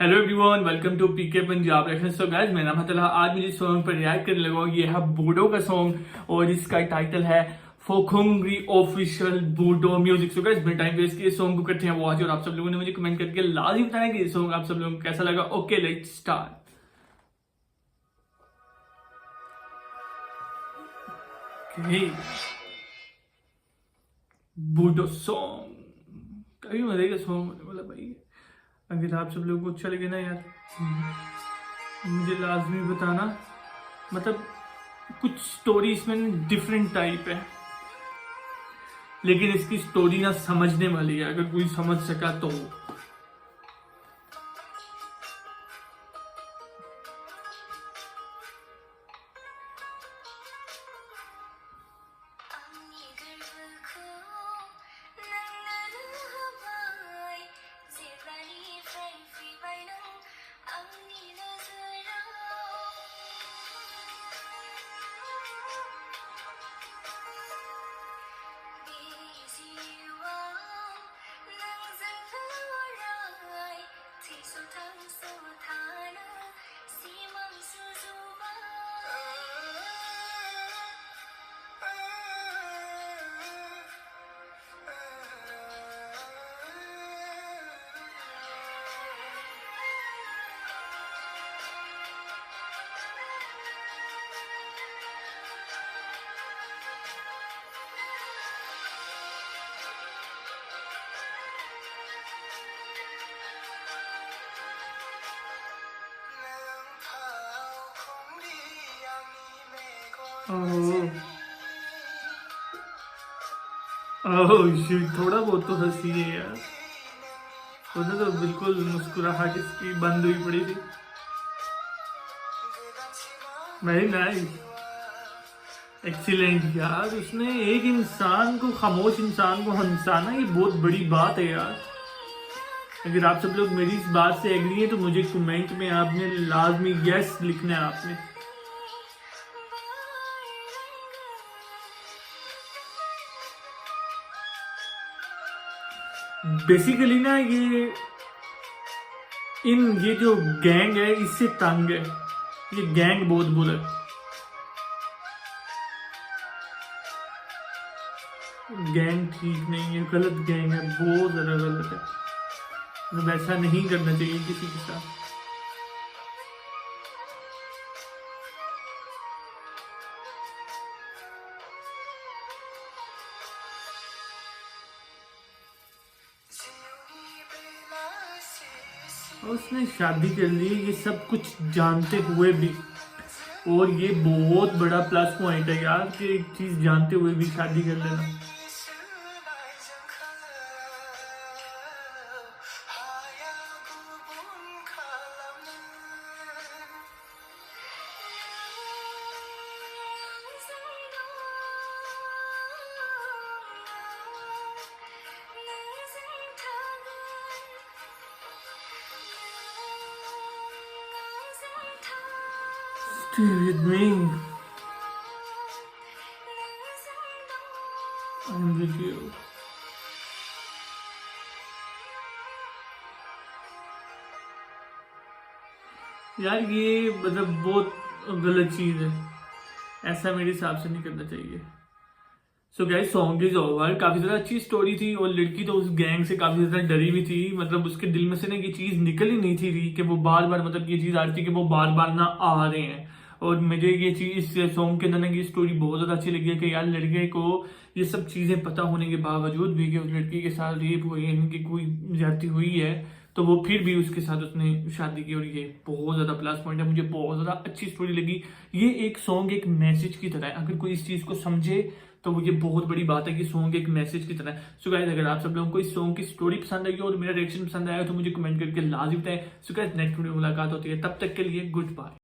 Hello everyone, welcome to PK Punjab reaction. So guys, मेरा नाम है तलहा। आज मुझे सॉन्ग पर रिएक्ट करने लगा। ये है बूडो का सॉन्ग और इसका टाइटल है फोखुंगरी ऑफिशियल बूडो म्यूजिक। सो गाइस, बिना टाइम वेस्ट किए सॉन्ग को करते हैं वॉच। और आप सब लोगों ने मुझे कमेंट करके लाजमी बताना कि ये सॉन्ग आप सब लोगों को कैसा लगा। Okay, let's start. बूडो सॉन्ग कभी मजे का सॉन्ग होने वाला भाई। अगर आप सब लोगों को अच्छा लगे ना यार, मुझे लाजमी बताना। मतलब कुछ स्टोरी इसमें डिफरेंट टाइप है, लेकिन इसकी स्टोरी ना समझने वाली है। अगर कोई समझ सका तो थोड़ा बहुत तो हंसी है यार। उन्हें तो बिल्कुल मुस्कुराहट इसकी बंद हुई पड़ी थी। वेरी नाइस, एक्सीलेंट यार। उसने एक इंसान को, खामोश इंसान को हंसाना, ये बहुत बड़ी बात है यार। अगर आप सब लोग मेरी इस बात से एग्री है तो मुझे कमेंट में आपने लाजमी यस लिखना है आपने। बेसिकली ना ये जो गैंग है इससे तंग है। ये गैंग बहुत बुरा है। गैंग ठीक नहीं है, गलत गैंग है, बहुत ज्यादा गलत है। मतलब ऐसा नहीं करना चाहिए किसी के साथ। उसने शादी कर ली ये सब कुछ जानते हुए भी। और ये बहुत बड़ा प्लस पॉइंट है यार कि एक चीज जानते हुए भी शादी कर लेना। Stay with me. I'm with you. यार ये मतलब बहुत गलत चीज है। ऐसा मेरे हिसाब से नहीं करना चाहिए। So guys, song is over. काफी ज्यादा अच्छी स्टोरी थी और लड़की तो उस गैंग से काफी ज्यादा डरी हुई थी। मतलब उसके दिल में से ना ये चीज निकल ही नहीं थी कि वो बार बार, मतलब ये चीज आ रही थी कि वो बार बार ना आ रहे हैं। और मुझे ये चीज इस सॉन्ग के अंदर ना ये स्टोरी बहुत ज्यादा अच्छी लगी है कि यार लड़के को ये सब चीजें पता होने के बावजूद भी कि उस लड़की के साथ रेप हुई है, इनकी कोई ज्यादती हुई है, तो वो फिर भी उसके साथ उसने शादी की। और ये बहुत ज्यादा प्लस पॉइंट है, मुझे बहुत ज्यादा अच्छी स्टोरी लगी। ये एक सॉन्ग एक मैसेज की तरह है। अगर कोई इस चीज को समझे तो वो ये बहुत बड़ी बात है कि सॉन्ग एक मैसेज की तरह है। सो गाइस, अगर आप सब लोगों को इस सॉन्ग की स्टोरी पसंद आई और मेरा रिएक्शन पसंद आया तो मुझे कमेंट करके लाजमी बताएं। सो गाइस, नेक्स्ट वीडियो में मुलाकात होती है, तब तक के लिए गुड बाय।